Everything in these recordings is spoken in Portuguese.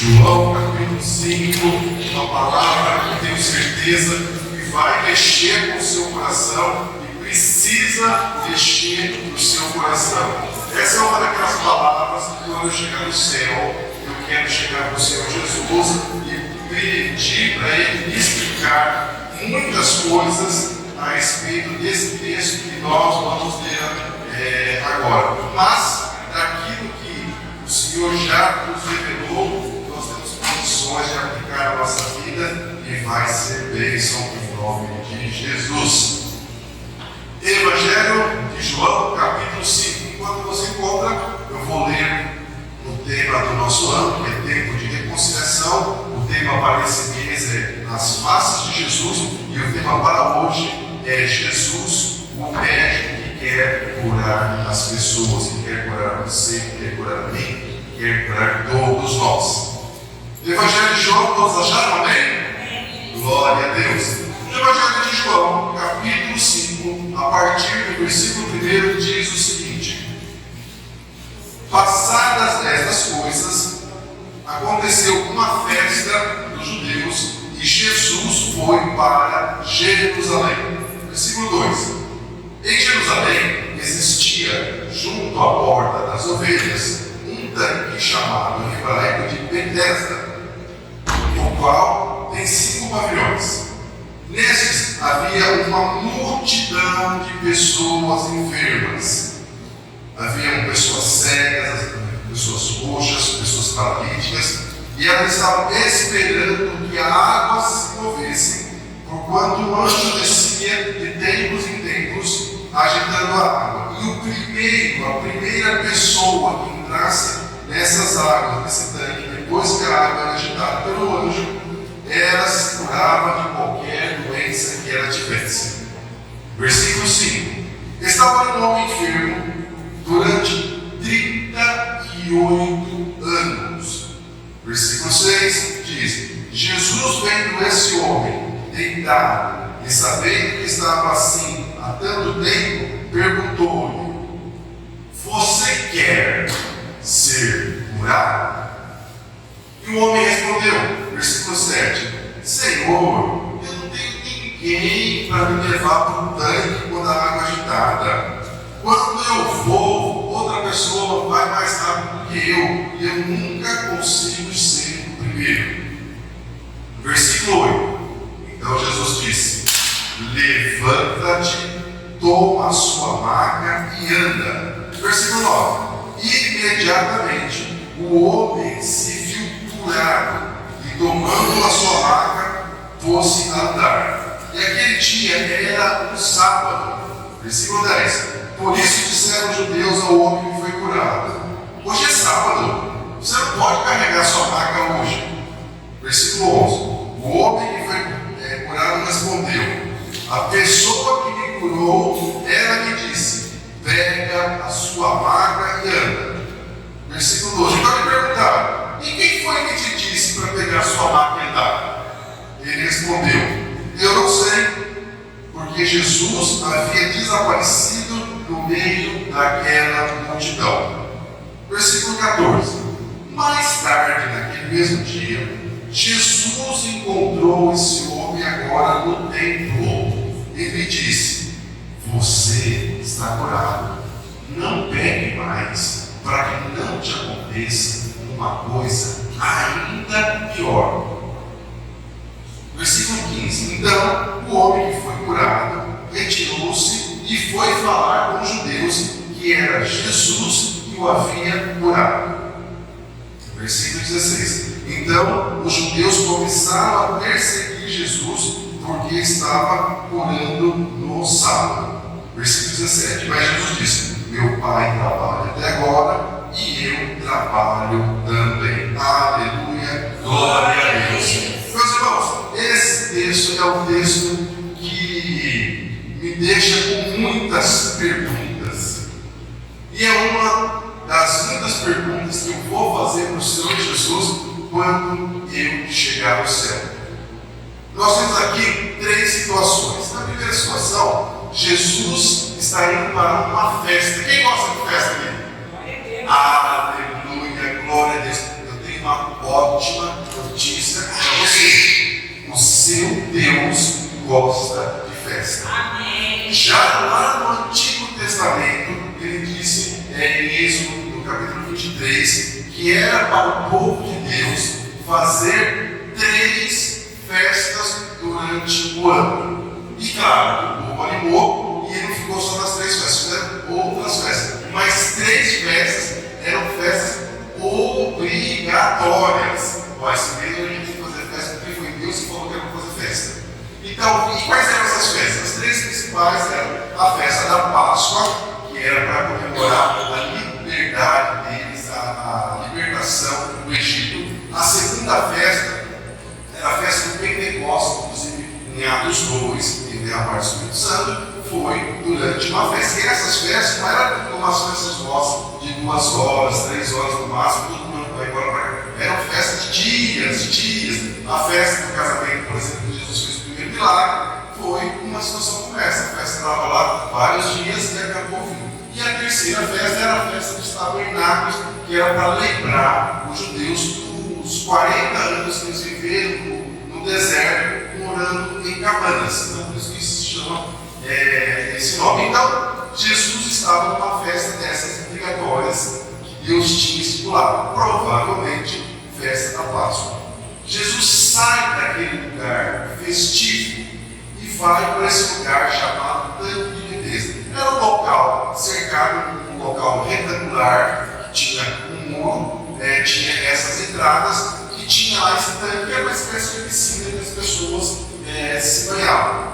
João capítulo 5, uma palavra que eu tenho certeza que vai mexer com o seu coração e precisa mexer no seu coração. Essa é uma daquelas palavras que quando eu chegar no céu, eu quero chegar no Senhor Jesus e pedir para Ele me explicar muitas coisas a respeito desse texto que nós vamos ler agora. Mas, daquilo que o Senhor já nos revelou, nós temos condições de aplicar a nossa vida e vai ser bênção em nome de Jesus. Evangelho de João, capítulo 5. Enquanto você encontra, eu vou ler o tema do nosso ano, que é tempo de reconciliação. O tema para esse mês é as faces de Jesus, e o tema para hoje é Jesus, o médico que quer curar as pessoas, que quer curar você, que quer curar a mim, que quer curar todos nós. Evangelho de João, todos acharam? Amém? Glória a Deus. Evangelho de João, capítulo 5, a partir do versículo 1, diz o seguinte: passadas estas coisas, aconteceu uma festa dos judeus e Jesus foi para Jerusalém. Versículo 2: em Jerusalém existia, junto à porta das ovelhas, um tanque chamado em hebraico de Betesda, o qual tem 5 pavilhões. Nestes havia uma multidão de pessoas enfermas. Haviam pessoas cegas, pessoas coxas, pessoas paralíticas, e elas estavam esperando que a água se movesse, porquanto o anjo descia de tempos em tempos, agitando a água. E a primeira pessoa que entrasse nessas águas, nesse tanque, depois que a água era agitada pelo anjo, ela se curava de qualquer doença que ela tivesse. Versículo 5: estava um homem enfermo durante 38 anos. Versículo 6 diz: Jesus, vendo esse homem deitado e sabendo que estava assim há tanto tempo, perguntou-lhe: você quer ser curado? E o homem respondeu, versículo 7: Senhor, eu não tenho ninguém para me levar para o tanque quando a água é agitada. Quando eu vou, outra pessoa vai mais rápido que eu, e eu nunca consigo ser o primeiro. Versículo 8: então Jesus disse: levanta-te, toma a sua maca e anda. Versículo 9: imediatamente o homem se viu curado e, tomando a sua maca, fosse andar. E aquele dia era um sábado. Versículo 10: por isso disseram os judeus ao homem que foi curado: hoje é sábado, você não pode carregar sua maca hoje. Versículo 11: o homem que foi curado respondeu: a pessoa que me curou, ela me disse: pega a sua maca e anda. Versículo 12: então lhe perguntaram: e quem foi que te disse para pegar a sua maca e andar? Ele respondeu: eu não sei, porque Jesus havia desaparecido no meio daquela multidão. Versículo 14: mais tarde, naquele mesmo dia, Jesus encontrou esse homem agora no templo e lhe disse: você está curado, não pegue mais, para que não te aconteça uma coisa ainda pior. Versículo 15: então o homem que foi curado retirou-se e foi falar com os judeus que era Jesus que o havia curado. Versículo 16: então os judeus começaram a perseguir Jesus porque estava curando no sábado. Versículo 17: mas Jesus disse: meu Pai trabalha até agora e eu trabalho também. Aleluia, glória a Deus. Meus irmãos, esse texto é um texto que me deixa com muitas perguntas. E é uma das muitas perguntas que eu vou fazer para o Senhor Jesus quando eu chegar ao céu. Nós temos aqui 3 situações. Na primeira situação, Jesus está indo para uma festa. Quem gosta de festa aqui? Aleluia, glória a Deus. Eu tenho uma ótima notícia para você. O seu Deus gosta de festa. Amém. Já lá no Antigo Testamento, ele disse em Êxodo, no capítulo 23, que era para o povo de Deus fazer 3 festas durante o ano. E claro, o povo animou e ele não ficou só nas 3 festas, fizeram outras festas. Mas 3 festas eram festas obrigatórias. Mas mesmo a gente tem que fazer festa porque foi Deus que falou que era para fazer festa. Então, e quais eram essas festas? As 3 principais eram a festa da Páscoa, que era para comemorar a liberdade deles, a libertação do Egito. A segunda festa era a festa do Pentecostes, inclusive em Atos 2, em derramar o Espírito Santo, foi durante uma festa. E essas festas não eram como as festas nossas, de 2 horas, 3 horas no máximo, todo mundo vai embora para cá. Eram festas de dias. A festa do casamento, por exemplo, que Jesus fez o primeiro milagre, foi uma situação como essa. A festa estava lá vários dias e acabou vindo. E a terceira festa era a festa dos tabernáculos, que era para lembrar os judeus dos 40 anos que eles viveram no deserto, morando em cabanas. Então, por isso que se chama esse nome. Então, Jesus estava numa festa dessas obrigatórias que Deus tinha estipulado, provavelmente festa da Páscoa. Jesus sai daquele lugar festivo e vai para esse lugar chamado Tanque de Betesda. Era um local cercado, um local retangular, que tinha um muro, tinha essas entradas, e tinha lá esse tanque, que era uma espécie de piscina que as pessoas se banhavam.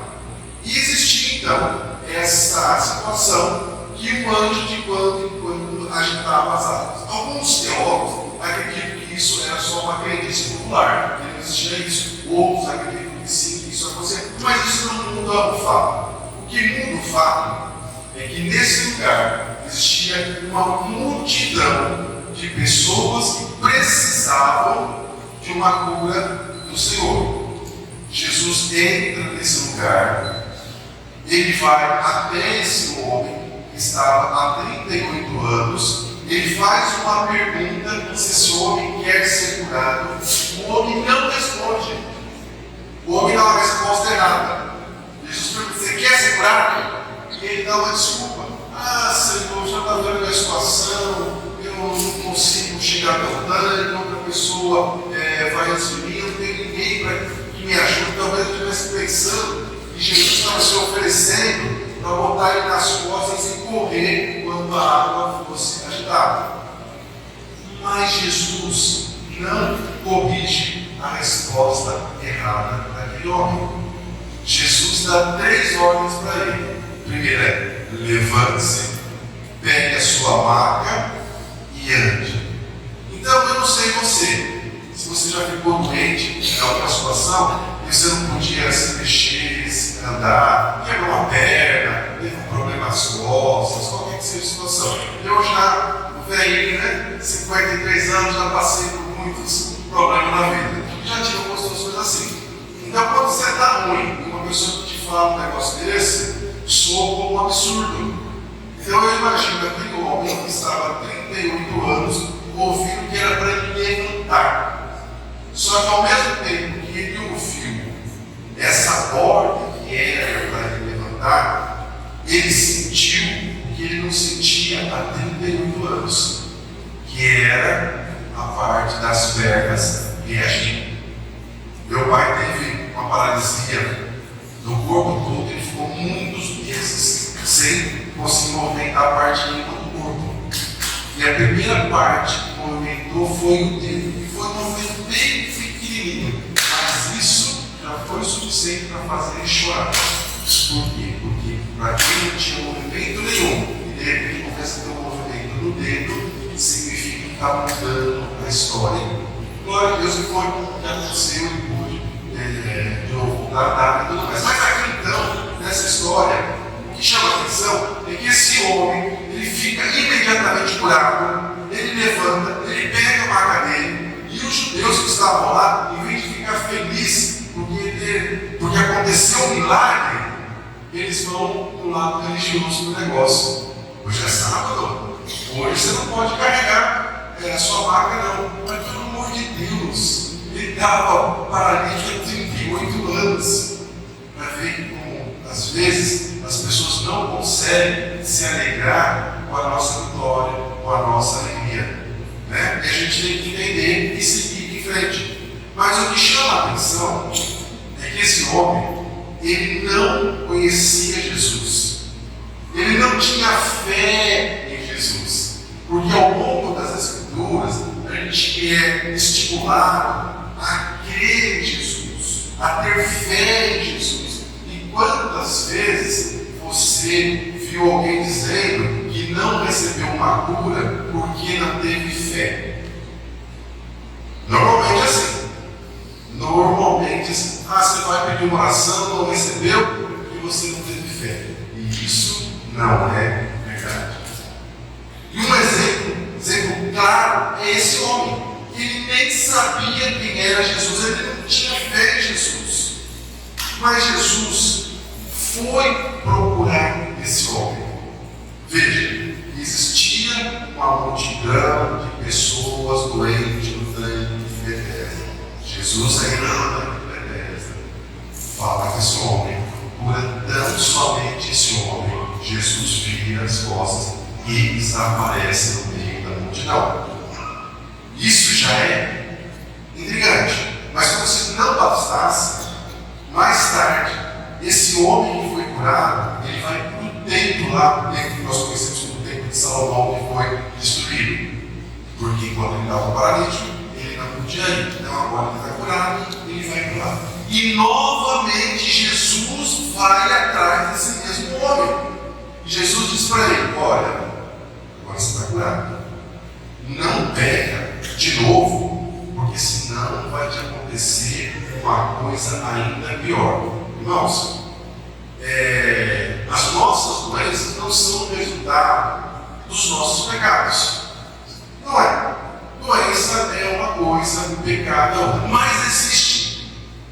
E existia então essa situação que o anjo de quando em quando agitava as águas. Alguns teólogos acreditam que isso era só uma crença popular, que não existia isso. Outros acreditam que sim, que isso acontecia, mas isso não muda o fato. O que muda o fato é que nesse lugar existia uma multidão de pessoas que precisavam de uma cura do Senhor. Jesus entra nesse lugar, ele vai até esse homem que estava há 38 anos, ele faz uma pergunta se esse homem quer ser curado. O homem não responde, o homem dá uma resposta errada. Jesus pergunta: você quer ser curado? E ele dá uma desculpa. Senhor, já está vendo a minha situação, eu não consigo chegar tão tarde, outra pessoa vai antes de mim, eu não tenho ninguém que me ajude. Talvez eu estivesse pensando que Jesus estava se oferecendo para botar ele nas costas e correr quando a água fosse agitada. Mas Jesus não corrige a resposta errada daquele homem. Jesus dá 3 ordens para ele. Primeiro é: levante-se, pegue a sua maca e ande. Então eu não sei você, se você já ficou doente em alguma situação e você não podia se mexer, se andar, quebrou uma perna, teve um problema nas costas, qualquer que seja a situação. Eu já, velhinho, 53 anos, já passei por muitos problemas na vida. Já tive algumas situações assim. Então quando você está ruim e uma pessoa que te fala um negócio desse, soa como um absurdo. Então eu imagino aquele homem que estava há 38 anos ouvindo que era para ele levantar. Só que ao mesmo tempo que ele ouviu essa ordem que era para ele levantar, ele sentiu que ele não sentia há 38 anos, que era a parte das pernas reagindo. Meu pai teve uma paralisia do corpo todo, ele ficou muitos meses sem conseguir movimentar a parte íntima do corpo. E a primeira parte que movimentou foi o dedo, e foi um movimento bem pequenininho, mas isso já foi suficiente para fazer ele chorar. Por quê? Porque para quem não tinha movimento nenhum, e de repente começa a ter um movimento no dedo, significa que está mudando a história. Glória a Deus que foi o que aconteceu e pôde de novo tratar e tudo mais. Mas aqui então, nessa história, o que chama a atenção é que esse homem, ele fica imediatamente curado, ele levanta, ele pega a maca dele, e os judeus que estavam lá, em vez de ficar felizes porque aconteceu um milagre, eles vão do lado religioso do negócio. Hoje é sábado, hoje você não pode carregar a sua maca não, mas pelo amor de Deus, estava paralítico há 38 anos. Para ver como, às vezes, as pessoas não conseguem se alegrar com a nossa vitória, com a nossa alegria. Né? E a gente tem que entender e seguir em frente. Mas o que chama a atenção é que esse homem, ele não conhecia Jesus. Ele não tinha fé em Jesus. Porque ao longo das Escrituras, a gente é estimulado a crer em Jesus, a ter fé em Jesus. E quantas vezes você viu alguém dizendo que não recebeu uma cura porque não teve fé? Normalmente assim. Você vai pedir uma oração, não recebeu porque você não teve fé. E isso não é verdade. E um exemplo claro é esse homem. Ele nem sabia quem era Jesus, ele não tinha fé em Jesus. Mas Jesus foi procurar esse homem. Veja, existia uma multidão de pessoas doentes no tanque de Betesda. Jesus ainda não está em Betesda. Fala com esse homem, procura tão somente esse homem. Jesus vira as costas e desaparece no meio da multidão. Isso já é intrigante. Mas como se não bastasse, mais tarde, esse homem que foi curado, ele vai para o templo lá, o templo que nós conhecemos como o templo de Salomão, que foi destruído. Porque enquanto ele estava paralítico, ele não podia ir. Então agora ele está curado, ele vai para lá. E novamente Jesus vai atrás desse mesmo homem. E Jesus diz para ele: olha, agora você está curado. Não peca de novo, porque senão vai te acontecer uma coisa ainda pior. Irmãos, as nossas doenças não são o resultado dos nossos pecados. Não é. Doença é uma coisa, o pecado é outra. Mas existem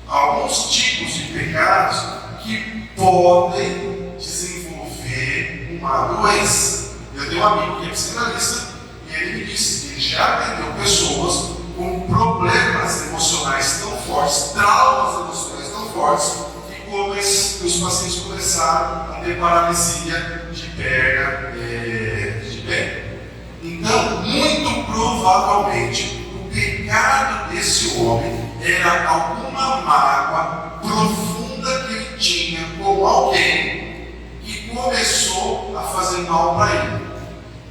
alguns tipos de pecados que podem desenvolver uma doença. Eu tenho um amigo que é psicanalista e ele me disse que ele já atendeu pessoas com problemas emocionais tão fortes, traumas emocionais tão fortes, que os pacientes começaram a ter paralisia de perna, de pé. Então, muito provavelmente, o pecado desse homem era alguma mágoa profunda que ele tinha com alguém que começou a fazer mal para ele.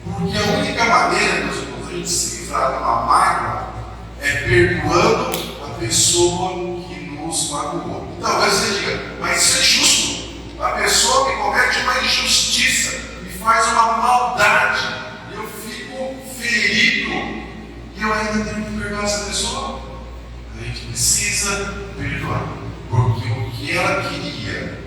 Porque a única maneira, meus irmãos, de a gente se livrar de uma mágoa é perdoando a pessoa que nos magoou. Então, talvez você diga, mas isso é justo. A pessoa que comete uma injustiça e faz uma maldade, eu fico ferido e eu ainda tenho que perdoar essa pessoa? A gente precisa perdoar, porque o que ela queria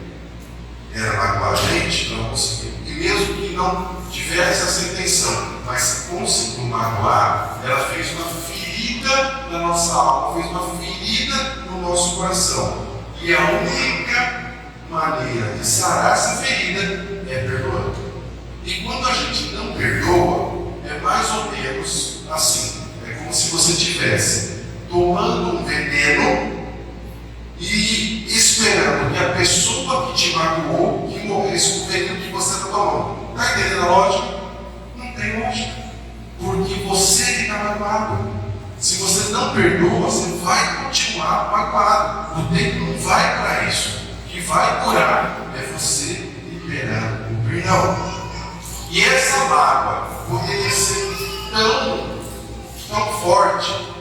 era magoar a gente, não conseguiu. E mesmo que não tivesse essa intenção, mas conseguiu magoar, ela fez uma ferida na nossa alma, fez uma ferida no nosso coração. E a única maneira de sarar essa ferida é perdoando. E quando a gente não perdoa, é mais ou menos assim. É como se você estivesse tomando um veneno e esperando que a pessoa que te magoou que morresse com o veneno que você está tomando. Está entendendo a lógica? Não tem lógica. Porque você que está magoado. Se você não perdoa, você vai continuar magoado. O tempo não vai para isso. O que vai curar é você liberar o perdão. E essa mágoa poderia ser tão forte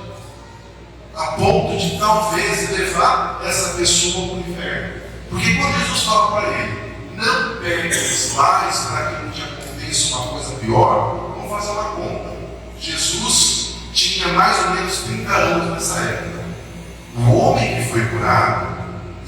a ponto de talvez levar essa pessoa para o inferno. Porque quando Jesus fala para ele, não pegue os pais para que não te aconteça uma coisa pior, vamos fazer uma conta. Jesus tinha mais ou menos 30 anos nessa época. O homem que foi curado,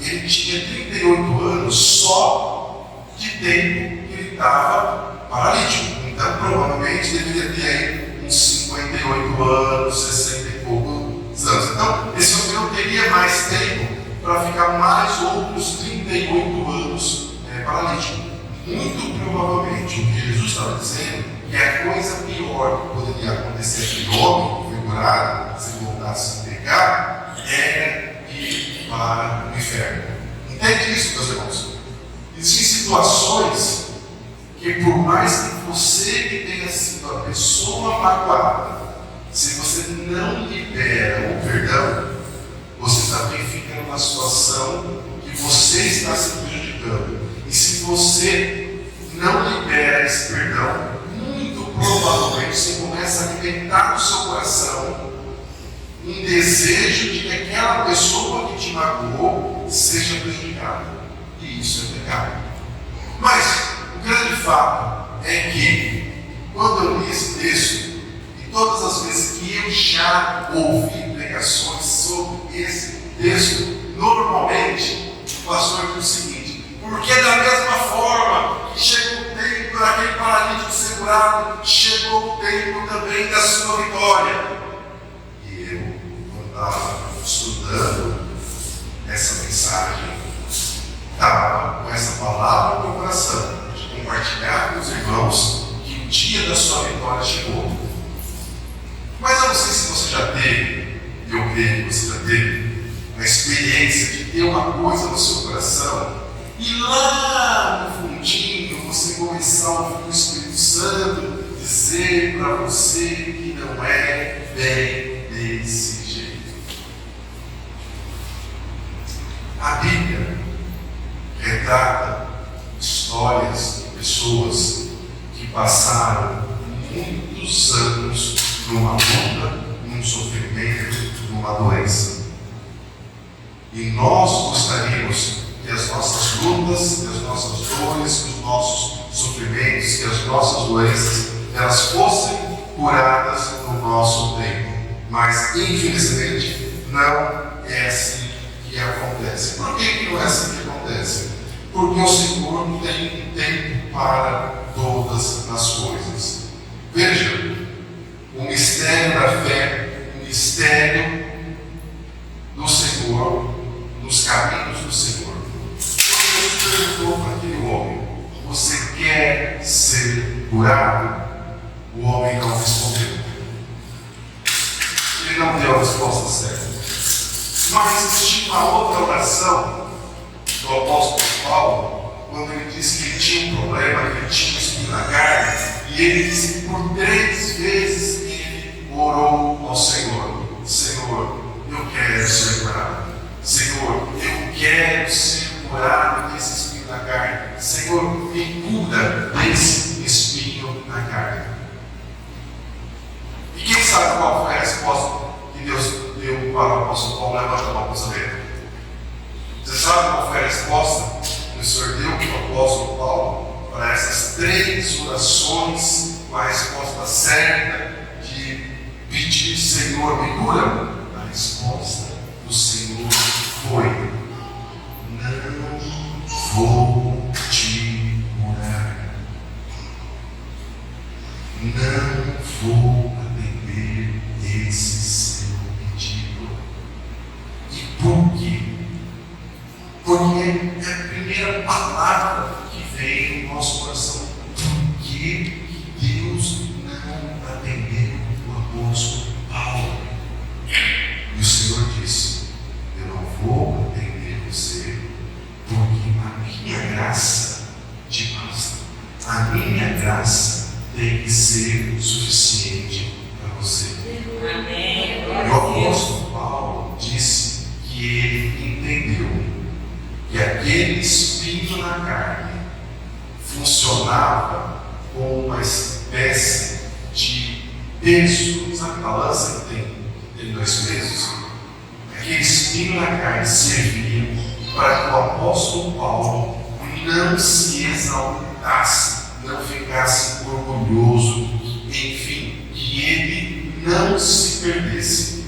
ele tinha 38 anos só de tempo que ele estava paralítico. Então provavelmente deveria ter aí uns 58 anos, 60 e poucos anos. Então esse homem não teria mais tempo para ficar mais outros 38 anos paralítico. Muito provavelmente o que Jesus estava dizendo que a coisa pior que poderia acontecer aquele homem que foi curado, se voltasse a pecar, é para o inferno. Entende isso, meus irmãos? Existem situações que, por mais que você que tenha sido a pessoa magoada, se você não libera o perdão, você também fica numa situação que você está se prejudicando. E se você não libera esse perdão, muito provavelmente você começa a alimentar no seu coração um desejo de que aquela pessoa que te magoou seja prejudicada. E isso é pecado. Mas o grande fato é que, quando eu li esse texto, e todas as vezes que eu já ouvi pregações sobre esse texto, normalmente o pastor diz o seguinte: porque da mesma forma que chegou o tempo daquele paralítico ser curado, chegou o tempo também da sua vitória. E eu, quando estava estudando essa mensagem, estava com essa palavra no meu coração, de compartilhar com os irmãos que o dia da sua vitória chegou. Mas eu não sei se você já teve, eu creio que você já teve, a experiência de ter uma coisa no seu coração e lá no fundinho você começar a ouvir o Espírito Santo dizer para você que não é bem desse jeito. A Bíblia retrata histórias de pessoas que passaram muitos anos numa luta, num sofrimento, numa doença. E nós gostaríamos que as nossas lutas, que as nossas dores, que os nossos sofrimentos, que as nossas doenças, elas fossem curadas no nosso tempo. Mas, infelizmente, não é assim que acontece. Por que não é assim que acontece? Porque o Senhor tem tempo para todas as coisas. Veja, o mistério da fé, o mistério do Senhor, nos caminhos do Senhor. Quando Deus perguntou para aquele homem: você quer ser curado? O homem não respondeu. Ele não deu a resposta certa. Mas existia uma outra oração do apóstolo Paulo, quando ele disse que ele tinha um problema, que ele tinha um espinho na carne, e ele disse que por 3 vezes ele orou ao Senhor: Senhor, eu quero ser curado. Senhor, eu quero ser curado desse espinho na carne. Senhor, me cura desse espinho na carne. E quem sabe qual foi a resposta que Deus deu para o apóstolo Paulo? Levanta a mão para saber. Você sabe qual foi a resposta que o Senhor deu para o apóstolo Paulo para essas 3 orações, com a resposta certa de pedir: Senhor, me cura? A resposta do Senhor foi: não vou te curar, não vou atender esse seu pedido. E por quê? Porque é a primeira palavra que vem no nosso coração. Por que Deus não atendeu o apóstolo Paulo? E o Senhor disse: eu não vou atender você, porque a minha graça te basta. A minha graça tem que ser suficiente para você. Amém. E o apóstolo Paulo disse que ele entendeu que aquele espinho na carne funcionava como uma espécie de peso. Sabe a balança que tem 2 pesos? Aquele espinho na carne servia para que o apóstolo Paulo não se exaltasse, não ficasse orgulhoso, enfim, que ele não se perdesse.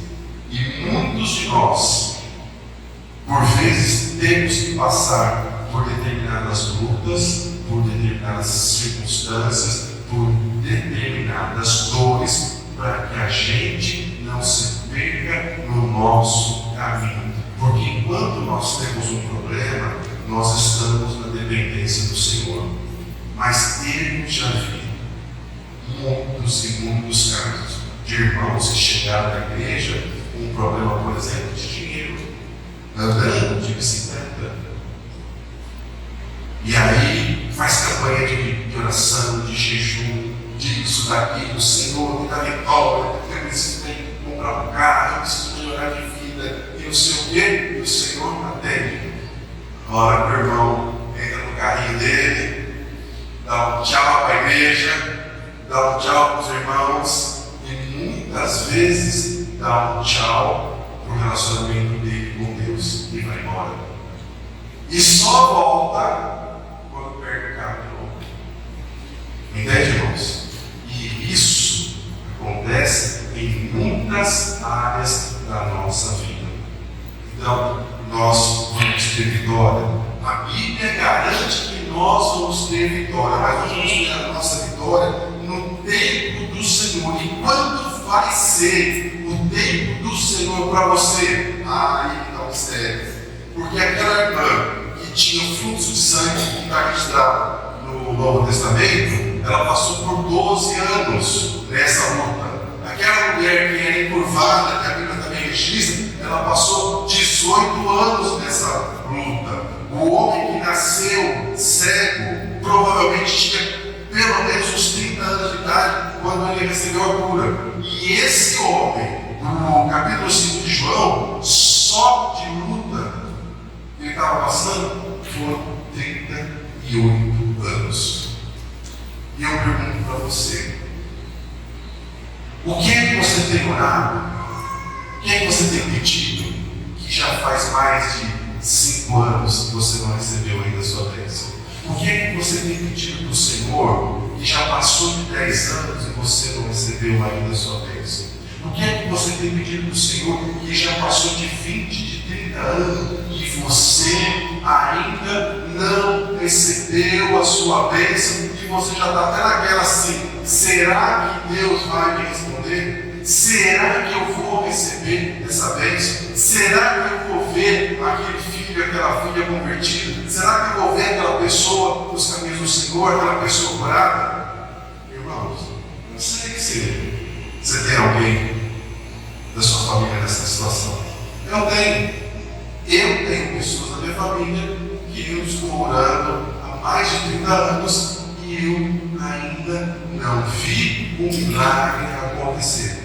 E muitos de nós, por vezes, temos que passar por determinadas lutas, por determinadas circunstâncias, por determinadas dores, para que a gente não se perca no nosso caminho. Porque enquanto nós temos um problema, nós estamos na dependência do Senhor. Mas eu já vi muitos e muitos casos de irmãos que chegaram na igreja com um problema, por exemplo, de dinheiro, andando vitória, eu preciso comprar um carro, eu preciso melhorar de vida, e não sei o quê, e o Senhor atende. Ora, meu irmão entra no carrinho dele, dá um tchau para a igreja, dá um tchau para os irmãos, e muitas vezes dá um tchau para o relacionamento dele com Deus e vai embora. E só volta quando perde o carro de novo. Entende, irmãos? E isso acontece em muitas áreas da nossa vida. Então, nós vamos ter vitória. A Bíblia garante que nós vamos ter vitória, mas nós vamos ter a nossa vitória no tempo do Senhor. E quando vai ser o tempo do Senhor para você? Aí está o mistério. Porque aquela irmã que tinha o fluxo de sangue que está registrado no Novo Testamento, ela passou por 12 anos nessa luta. Aquela mulher que era encurvada, que a Bíblia também registra, ela passou 18 anos nessa luta. O homem que nasceu cego provavelmente tinha pelo menos uns 30 anos de idade quando ele recebeu a cura. E esse homem, no capítulo 5 de João, só de luta que ele estava passando foram 38 anos. E eu pergunto para você, o que é que você tem orado? O que é que você tem pedido? Que já faz mais de 5 anos que você não recebeu ainda a sua bênção? O que é que você tem pedido para o Senhor que já passou de 10 anos e você não recebeu ainda a sua bênção? O que é que você tem pedido para o Senhor que já passou de 20, de 30 anos e você ainda não recebeu a sua bênção? E você já está até naquela assim, será que Deus vai me responder? Será que eu vou receber essa bênção? Será que eu vou ver aquele filho, aquela filha convertida? Será que eu vou ver aquela pessoa nos caminhos do Senhor, aquela pessoa curada? Irmãos, não sei que você tem alguém da sua família nessa situação. Eu tenho. Eu tenho pessoas na minha família que eu estou orando há mais de 30 anos e eu ainda não vi um milagre acontecer.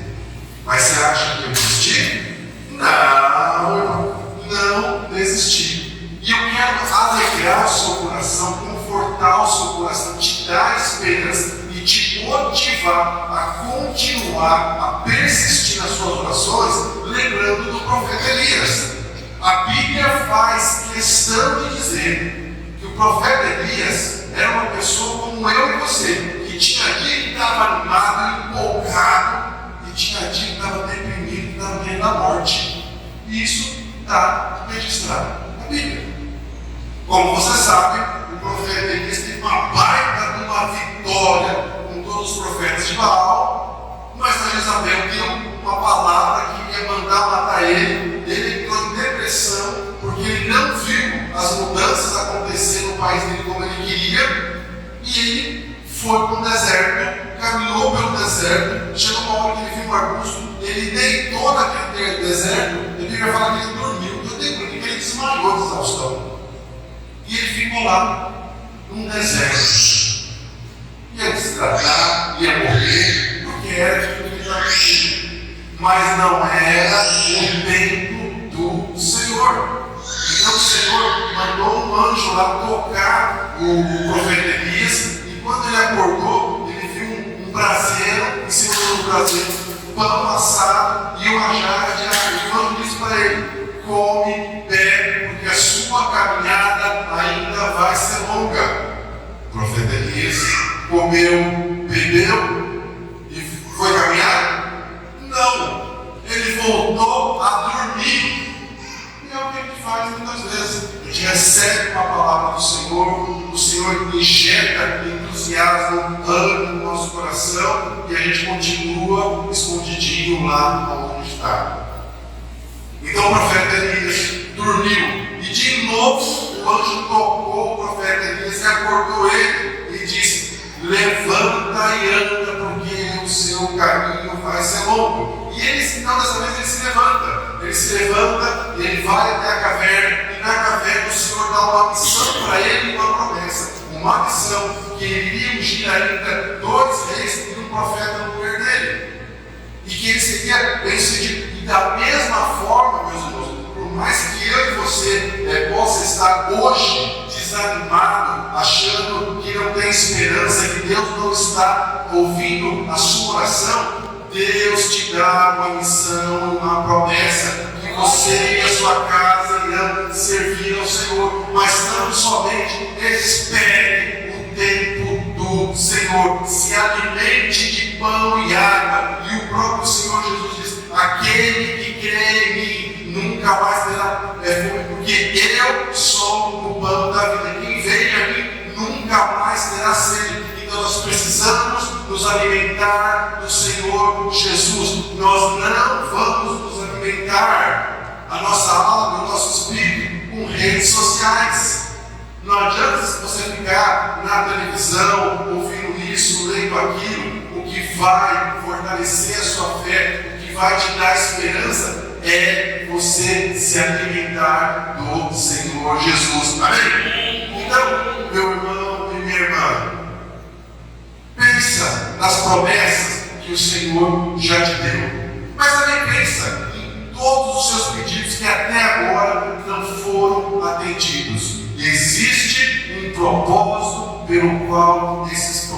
Mas você acha que eu desisti? Não, irmão, não desisti. E eu quero alegrar o seu coração, confortar o seu coração, te dar esperança e te motivar a continuar, a persistir nas suas orações, lembrando do profeta Elias. A Bíblia faz questão de dizer que o profeta Elias era uma pessoa como eu e você, que tinha dia que estava animado, empolgado, e tinha dia que estava deprimido, que estava meio da morte. E isso está registrado na Bíblia. Como você sabe, o profeta Elias teve uma baita de uma vitória com todos os profetas de Baal, mas a Jezabel deu uma palavra que ia mandar matar ele. Ele entrou em depressão porque ele não viu as mudanças acontecer no país dele como ele queria, e ele foi para o deserto, caminhou pelo deserto, chegou uma hora que ele viu um arbusto, ele deitou naquele deserto, a Bíblia fala que ele dormiu, eu tenho que ele desmaiou de exaustão. E ele ficou lá, num deserto. Ia desidratar, ia morrer, porque era aquilo que ele estava pedindo. Mas não era o tempo do Senhor. Então o Senhor mandou um anjo lá tocar o profeta Elias, e quando ele acordou, ele viu um braseiro, em cima do braseiro, pão assado e uma jarra de água. E o anjo disse para ele: come, bebe, porque a sua caminhada ainda vai ser longa. O profeta Elias comeu, bebeu e foi caminhar? Não. Ele voltou a dormir. E é o que ele faz muitas vezes. A gente recebe uma palavra do Senhor, o Senhor injeta entusiasmo, ânimo no nosso coração, e a gente continua escondidinho lá onde está. Então o profeta Elias dormiu, e de novo o anjo tocou o profeta Elias e acordou ele e disse: levanta e anda, porque o seu caminho vai ser longo. E ele, então, dessa vez ele se levanta. Ele se levanta e ele vai até a caverna, e na caverna o Senhor dá uma missão para ele e uma promessa. Uma missão que ele iria ungir ainda 2 reis e um profeta no lugar dele. que ele seria bem-sucedido. E da mesma forma, meus irmãos, por mais que eu e você possa estar hoje desanimado, achando que não tem esperança, que Deus não está ouvindo a sua oração, Deus te dá uma missão, uma promessa, que você e a sua casa irão servir ao Senhor, mas não somente espere o tempo do Senhor, se alimente de pão e água, e o próprio Senhor Jesus diz: aquele que crê em mim nunca mais terá fome, porque eu sou o pão da vida, quem vem a mim nunca mais terá sede. Então nós precisamos nos alimentar do Senhor Jesus. Nós não vamos nos alimentar a nossa alma, o nosso espírito com redes sociais. Não adianta você ficar na televisão ouvindo isso, lendo aquilo. O que vai fortalecer a sua fé, o que vai te dar esperança, é você se alimentar do Senhor Jesus. Amém? Então, meu irmão e minha irmã, pensa nas promessas que o Senhor já te deu, mas também pensa em todos os seus pedidos que até agora não foram atendidos. Existe um propósito pelo qual esses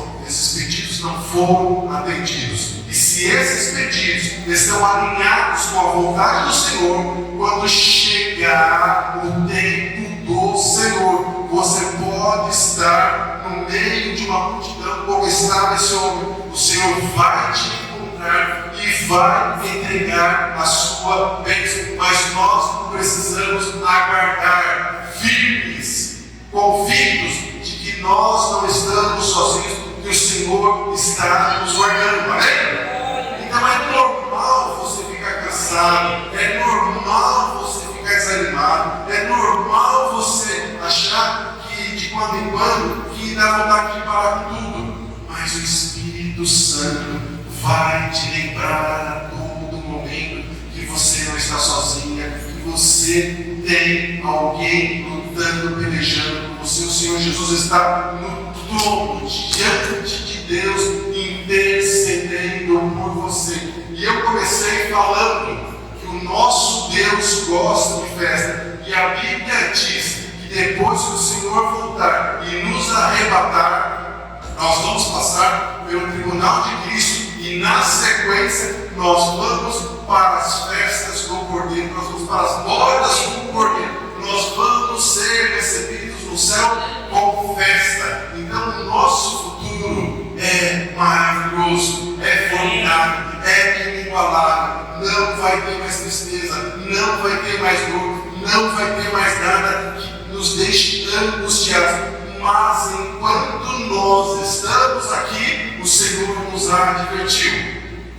pedidos não foram atendidos. E se esses pedidos estão alinhados com a vontade do Senhor, quando chegar o tempo do Senhor, você pode estar no meio de uma multidão como está nesse homem. O Senhor vai te encontrar e vai entregar a sua bênção, mas nós precisamos aguardar firmes, convictos de que nós não estamos sozinhos, que o Senhor está nos guardando. Amém? Então é normal você ficar cansado, é normal você ficar desanimado, é normal você achar que de quando em quando que dá vontade de parar com tudo, mas o Espírito Santo vai te lembrar a todo momento que você não está sozinha, que você tem alguém lutando, pelejando com você. O Senhor Jesus está no trono, diante de Deus, intercedendo por você. E eu comecei falando que o nosso Deus gosta de festa, e a Bíblia diz que depois que o Senhor voltar e nos arrebatar, nós vamos passar pelo tribunal de Cristo, e na sequência nós vamos para as festas do Cordeiro, nós vamos para as bordas do Cordeiro, nós vamos ser recebidos no céu com festa. Então o nosso futuro é maravilhoso, é formidável, é inigualável. Não vai ter mais tristeza, não vai ter mais dor, não vai ter mais nada que nos deixe angustiados. Mas enquanto nós estamos aqui, o Senhor nos advertiu: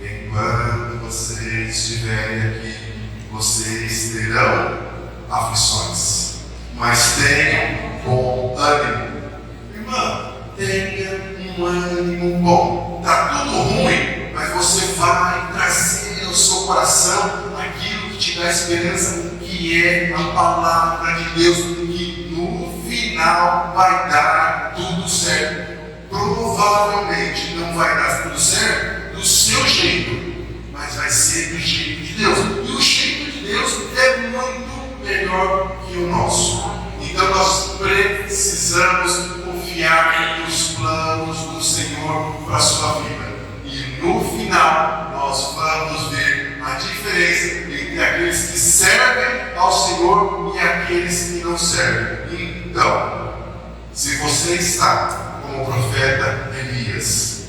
enquanto vocês estiverem aqui, vocês terão aflições, mas tenham bom ânimo. Irmã, tenha um ânimo bom. Está tudo ruim, mas você vai trazer ao seu coração aquilo que te dá esperança, que é a palavra de Deus, que no final vai dar tudo certo. Provavelmente não vai dar tudo certo do seu jeito, mas vai ser do jeito de Deus. E o jeito de Deus é muito melhor que o nosso. Então nós precisamos confiar nos planos do Senhor para a sua vida. E no final nós vamos ver a diferença entre aqueles que servem ao Senhor e aqueles que não servem. Então, se você está como o profeta Elias,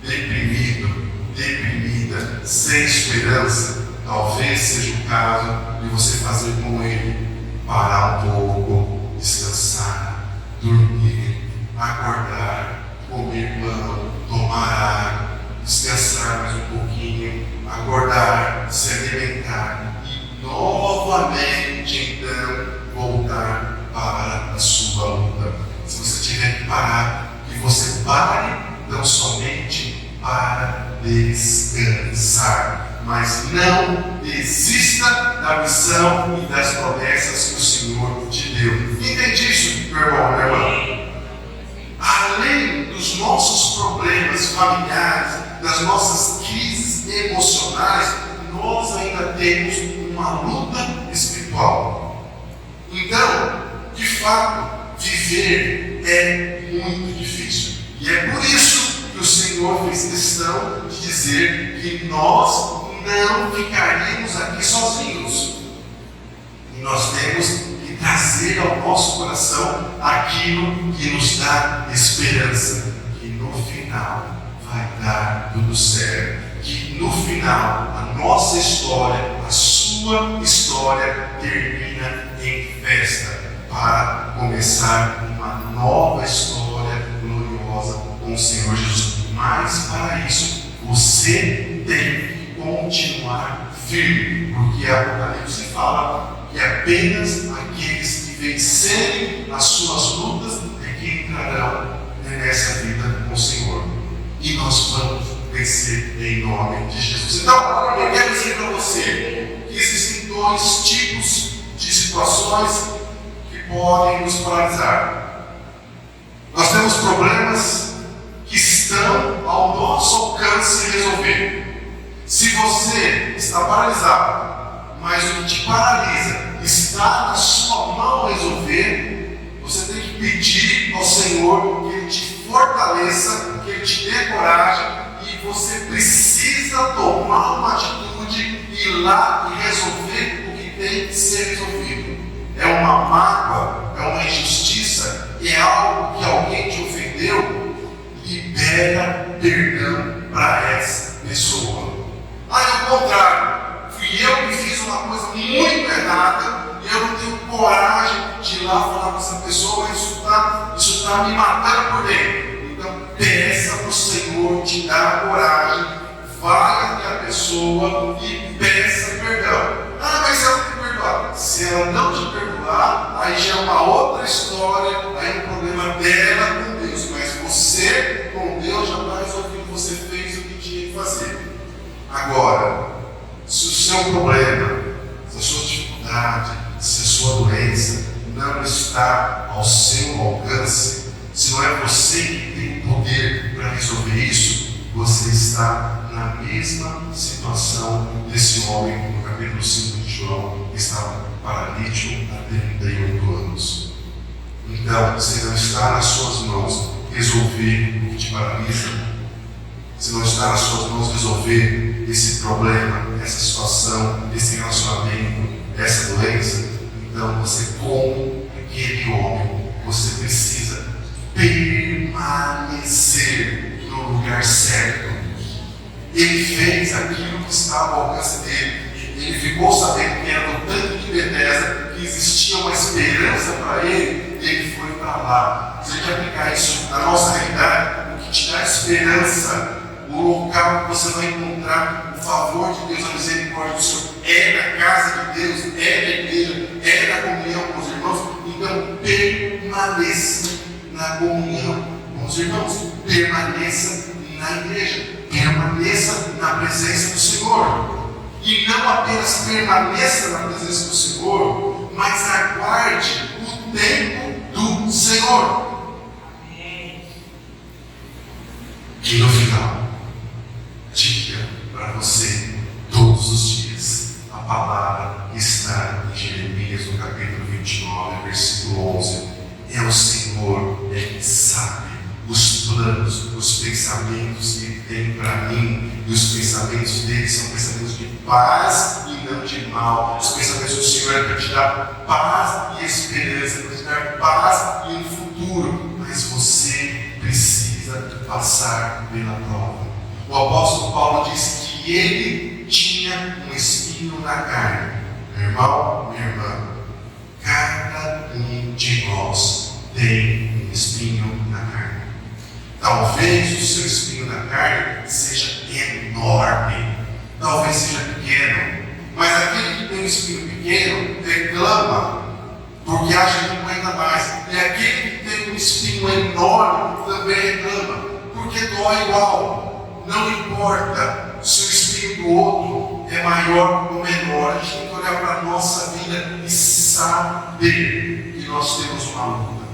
deprimido, deprimida, sem esperança, talvez seja o caso de você fazer como ele: parar um pouco, descansar, dormir, acordar, comer pão, tomar água, descansar mais um pouquinho, acordar, se alimentar e novamente então voltar para a sua luta. Se você tiver que parar, que você pare não somente para descansar, mas não desista da missão e das promessas que o Senhor te deu. Entende isso, meu irmão, minha irmã? Além dos nossos problemas familiares, das nossas crises emocionais, nós ainda temos uma luta espiritual. Então, de fato, viver é muito difícil. E é por isso que o Senhor fez questão de dizer que nós não ficaríamos aqui sozinhos. E nós temos que trazer ao nosso coração aquilo que nos dá esperança, que no final vai dar tudo certo. Que no final a nossa história, a sua história termina em festa para começar uma nova história gloriosa com o Senhor Jesus. Mas para isso você tem que continuar firme, porque a Apocalipse fala que apenas aqueles que vencerem as suas lutas é que entrarão nessa vida com o Senhor. E nós vamos vencer em nome de Jesus. Então, eu quero dizer para você que existem dois tipos de situações que podem nos paralisar. Nós temos problemas que estão ao nosso alcance de resolver. Se você está paralisado, mas o que te paralisa está na sua mão resolver, você tem que pedir ao Senhor que Ele te fortaleça, que Ele te dê coragem, e você precisa tomar uma atitude, ir lá e resolver o que tem que ser resolvido. É uma mágoa, é uma injustiça, é algo que alguém te ofendeu, libera perdão para essa pessoa. Ao contrário, fui eu que fiz uma coisa muito errada e eu não tenho coragem de ir lá falar com essa pessoa, isso está me matando por dentro. Então, peça para o Senhor te dar coragem, vai até a pessoa e peça perdão. Mas ela tem que perdoar. Se ela não te perdoar, aí já é uma outra história, aí é um problema dela com Deus. Mas você, com Deus, já está resolvido, você fez o que tinha que fazer. Agora, se o seu problema, se a sua dificuldade, se a sua doença não está ao seu alcance, se não é você que tem o poder para resolver isso, você está na mesma situação desse homem no capítulo 5 de João, que estava paralítico há 38 anos. Então, se não está nas suas mãos resolver o que te paralisa, se não está nas suas mãos resolver esse problema, essa situação, esse relacionamento, essa doença, então você, como aquele homem, você precisa permanecer no lugar certo. Ele fez aquilo que estava ao alcance dele. Ele ficou sabendo que era no tanque de Betesda, que existia uma esperança para ele, ele foi para lá. Se a gente aplicar isso na nossa realidade, o que te dá esperança, o local que você vai encontrar o favor de Deus, a misericórdia do Senhor, é na casa de Deus, é na igreja, é na comunhão com os irmãos. Então, permaneça na comunhão com os irmãos, permaneça na igreja, permaneça na presença do Senhor. E não apenas permaneça na presença do Senhor, mas aguarde o tempo do Senhor. E no final, diga para você todos os dias a palavra que está em Jeremias, no capítulo 29, versículo 11. É o Senhor que sabe os planos, os pensamentos que Ele tem para mim, e os pensamentos dele são pensamentos de paz e não de mal. Os pensamentos do Senhor é para te dar paz e esperança, para te dar paz e um futuro, mas você precisa passar pela prova. O apóstolo Paulo disse que ele tinha um espinho na carne. Meu irmão, minha irmã, cada um de nós tem um espinho na carne. Talvez o seu espinho na carne seja enorme, talvez seja pequeno, mas aquele que tem um espinho pequeno reclama, porque acha que não aguenta mais. E aquele que tem um espinho enorme também reclama, porque dói igual. Não importa se o espinho do outro é maior ou menor, a gente tem que olhar para a nossa vida e saber que nós temos uma luta.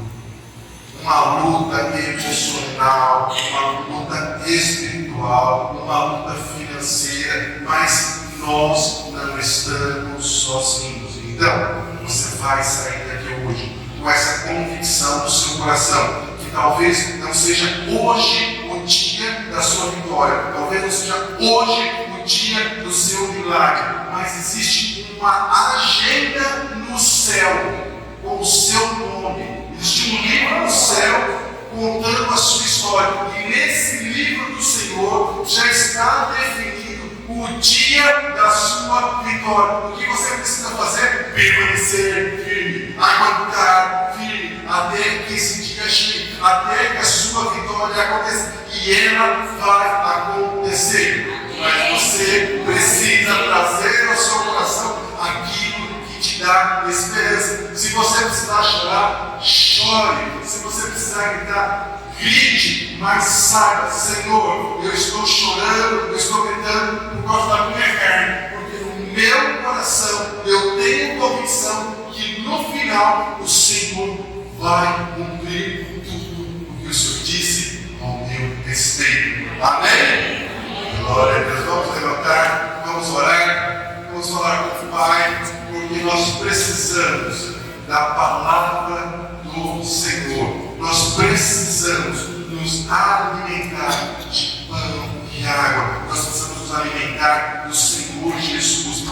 uma luta emocional, uma luta espiritual, uma luta financeira, mas nós não estamos sozinhos. Então, você vai sair daqui hoje com essa convicção no seu coração, que talvez não seja hoje o dia da sua vitória, talvez não seja hoje o dia do seu milagre, mas existe uma agenda no céu com o seu nome. Existe um livro no céu contando a sua história. E nesse livro do Senhor já está definido o dia da sua vitória. O que você precisa fazer? Permanecer firme, aguentar firme, até que esse dia chegue, até que a sua vitória aconteça. E ela vai acontecer. Mas você precisa trazer ao seu coração aquilo que te dá esperança. Se você precisar chorar, chore. Se você precisar gritar, grite. Mas saiba, Senhor, eu estou chorando, eu estou gritando por causa da minha carne, porque no meu coração eu tenho convicção que no final o Senhor vai cumprir tudo o que o Senhor disse ao meu respeito. Amém? Glória a Deus. Vamos levantar, vamos orar, vamos falar com o Pai, porque nós precisamos da palavra do Senhor. Nós precisamos nos alimentar de pão e água. Nós precisamos nos alimentar do Senhor Jesus.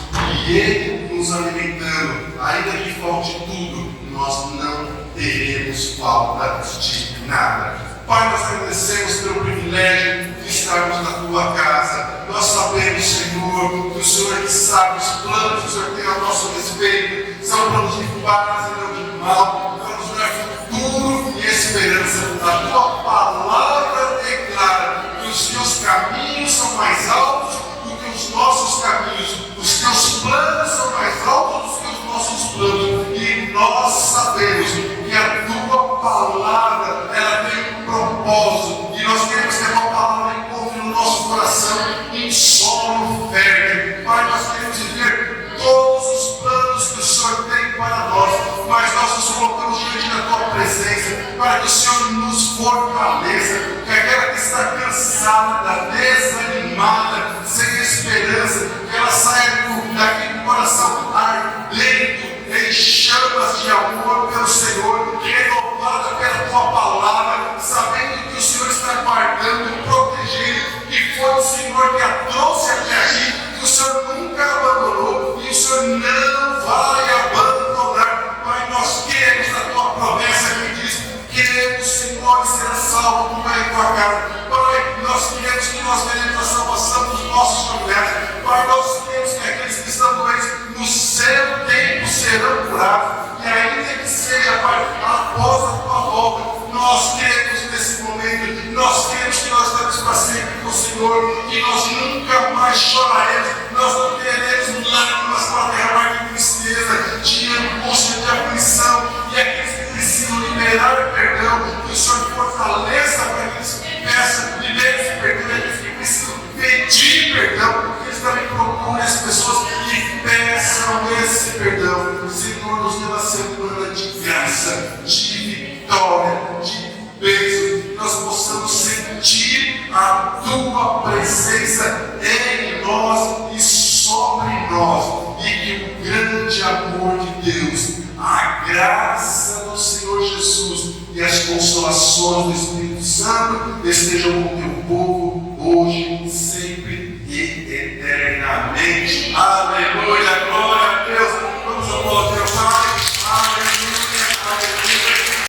E Ele nos alimentando, ainda que falte tudo, nós não teremos falta de nada. Pai, nós agradecemos pelo privilégio de estarmos na Tua casa. Nós sabemos, Senhor, que o Senhor é que sabe os planos que o Senhor tem ao nosso respeito. São planos de paz e não de mal, para nos dar futuro e esperança. A Tua palavra declara que os Teus caminhos são mais altos do que os nossos caminhos. Os Teus planos são mais altos do que os nossos planos. E nós sabemos que a Tua palavra, ela tem um propósito. E nós queremos que a Tua palavra encontre no nosso coração em solo fértil. Pai, nós queremos viver todos os planos que o Senhor tem para nós, mas nós nos colocamos diante da Tua presença, para que o Senhor nos fortaleça, que aquela que está cansada, desanimada, sem esperança, que ela saia daqui com o coração ardendo, em chamas de amor pelo Senhor, renovada pela Tua palavra, sabendo que o Senhor está guardando, protegendo, que foi o Senhor que a trouxe até aqui, que o Senhor nunca abandonou e o Senhor não vai abandonar. Pai, nós queremos a Tua promessa que diz: queremos, Senhor, ser salvo por meio da Tua casa. Pai, nós queremos que nós veremos a salvação dos nossos familiares. Pai, nós queremos que aqueles que estão doentes no seu tempo serão curados. E ainda que seja, Pai, após a Tua volta, nós queremos nesse momento, nós queremos que nós estamos para sempre com o Senhor, que nós nunca mais choraremos, nós não teremos lágrimas para derramar de tristeza, de angústia, de aflição. E aqueles que precisam liberar perdão, que o Senhor fortaleça para que eles peçam, libere esse perdão, e aqueles que precisam pedir perdão, porque eles também procuram as pessoas que peçam esse perdão. Senhor, nos dê uma semana de graça, de vitória, de bênção, que nós possamos sentir a Tua presença em nós e sobre nós, e que o grande amor de Deus, a graça do Senhor Jesus e as consolações do Espírito Santo estejam com o Teu povo hoje e sempre.